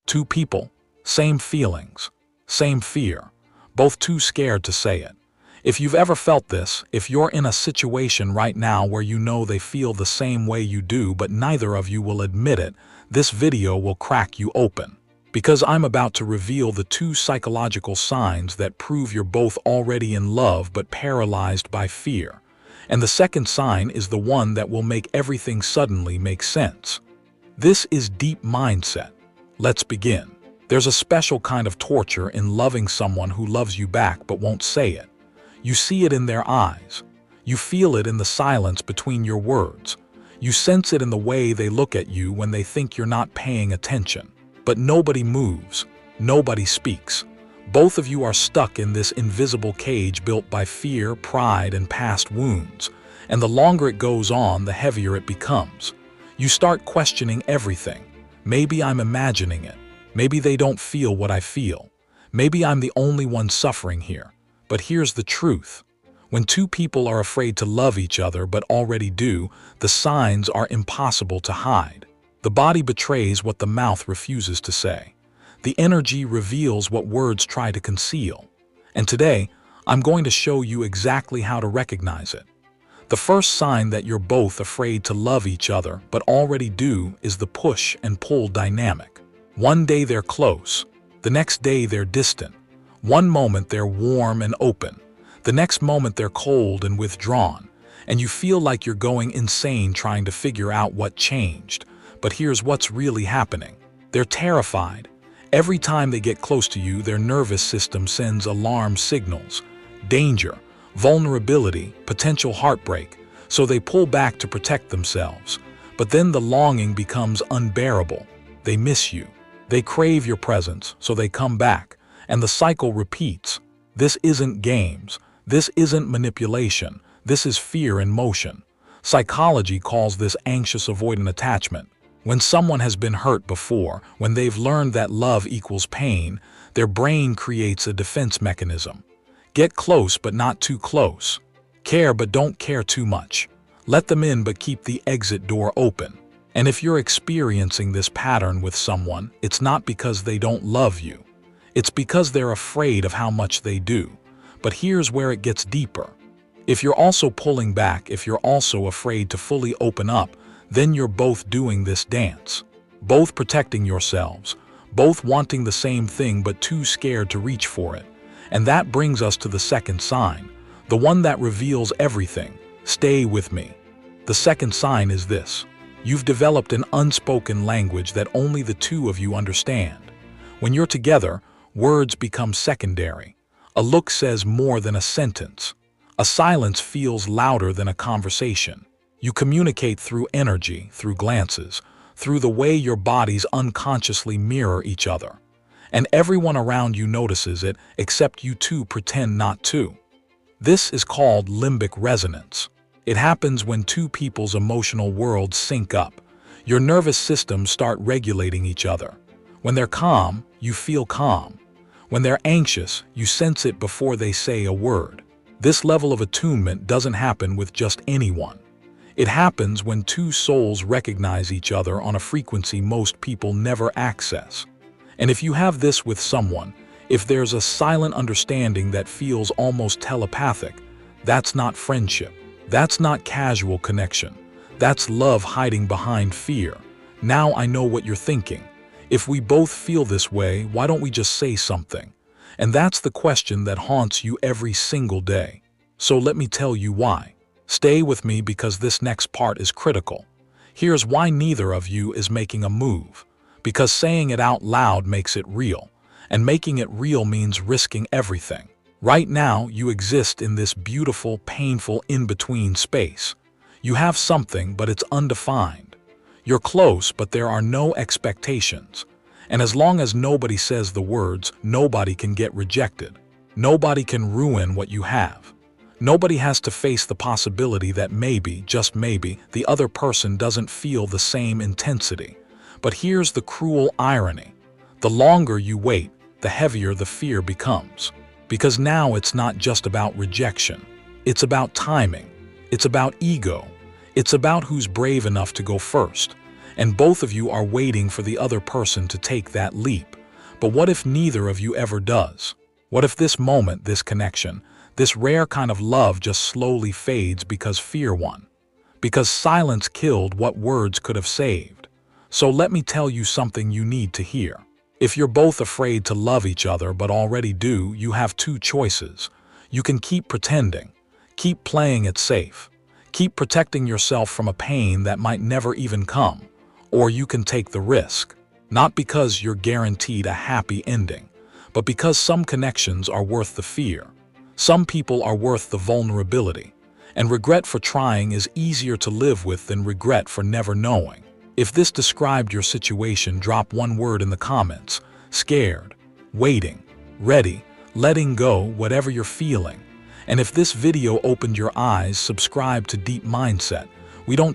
Two people, same feelings, same fear, both too scared to say it. If you've ever felt this, if you're in a situation right now where you know they feel the same way you do but neither of you will admit it, this video will crack you open. Because I'm about to reveal the two psychological signs that prove you're both already in love but paralyzed by fear. And the second sign is the one that will make everything suddenly make sense. This is deep mindset. Let's begin. There's a special kind of torture in loving someone who loves you back but won't say it. You see it in their eyes. You feel it in the silence between your words. You sense it in the way they look at you when they think you're not paying attention. But nobody moves. Nobody speaks. Both of you are stuck in this invisible cage built by fear, pride, and past wounds. And the longer it goes on, the heavier it becomes. You start questioning everything. Maybe I'm imagining it. Maybe they don't feel what I feel. Maybe I'm the only one suffering here. But here's the truth. When two people are afraid to love each other but already do, the signs are impossible to hide. The body betrays what the mouth refuses to say. The energy reveals what words try to conceal. And today, I'm going to show you exactly how to recognize it. The first sign that you're both afraid to love each other but already do is the push and pull dynamic. One day they're close. The next day they're distant. One moment they're warm and open. The next moment they're cold and withdrawn. And you feel like you're going insane trying to figure out what changed. But here's what's really happening. They're terrified. Every time they get close to you, their nervous system sends alarm signals. Danger, vulnerability, potential heartbreak. So they pull back to protect themselves. But then the longing becomes unbearable. They miss you. They crave your presence, so they come back. And the cycle repeats. This isn't games. This isn't manipulation. This is fear in motion. Psychology calls this anxious avoidant attachment. When someone has been hurt before, when they've learned that love equals pain, their brain creates a defense mechanism. Get close but not too close. Care but don't care too much. Let them in but keep the exit door open. And if you're experiencing this pattern with someone, it's not because they don't love you. It's because they're afraid of how much they do. But here's where it gets deeper. If you're also pulling back, if you're also afraid to fully open up, then you're both doing this dance. Both protecting yourselves. Both wanting the same thing but too scared to reach for it. And that brings us to the second sign. The one that reveals everything. Stay with me. The second sign is this. You've developed an unspoken language that only the two of you understand. When you're together, words become secondary. A look says more than a sentence. A silence feels louder than a conversation. You communicate through energy, through glances, through the way your bodies unconsciously mirror each other. And everyone around you notices it, except you two pretend not to. This is called limbic resonance. It happens when two people's emotional worlds sync up. Your nervous systems start regulating each other. When they're calm, you feel calm. When they're anxious, you sense it before they say a word. This level of attunement doesn't happen with just anyone. It happens when two souls recognize each other on a frequency most people never access. And if you have this with someone, if there's a silent understanding that feels almost telepathic, that's not friendship. That's not casual connection. That's love hiding behind fear. Now I know what you're thinking. If we both feel this way, why don't we just say something? And that's the question that haunts you every single day. So let me tell you why. Stay with me because this next part is critical. Here's why neither of you is making a move. Because saying it out loud makes it real. And making it real means risking everything. Right now, you exist in this beautiful, painful in-between space. You have something, but it's undefined. You're close, but there are no expectations. And as long as nobody says the words, nobody can get rejected. Nobody can ruin what you have. Nobody has to face the possibility that maybe, just maybe, the other person doesn't feel the same intensity. But here's the cruel irony. The longer you wait, the heavier the fear becomes. Because now it's not just about rejection. It's about timing. It's about ego. It's about who's brave enough to go first. and both of you are waiting for the other person to take that leap. But what if neither of you ever does? What if this moment, this connection, this rare kind of love just slowly fades because fear won? Because silence killed what words could have saved. So let me tell you something you need to hear. If you're both afraid to love each other but already do, you have two choices. You can keep pretending, keep playing it safe, keep protecting yourself from a pain that might never even come, or you can take the risk. Not because you're guaranteed a happy ending, but because some connections are worth the fear. Some people are worth the vulnerability, and regret for trying is easier to live with than regret for never knowing. If this described your situation, drop one word in the comments: scared, waiting, ready, letting go, whatever you're feeling. And if this video opened your eyes, subscribe to Deep Mindset. We don't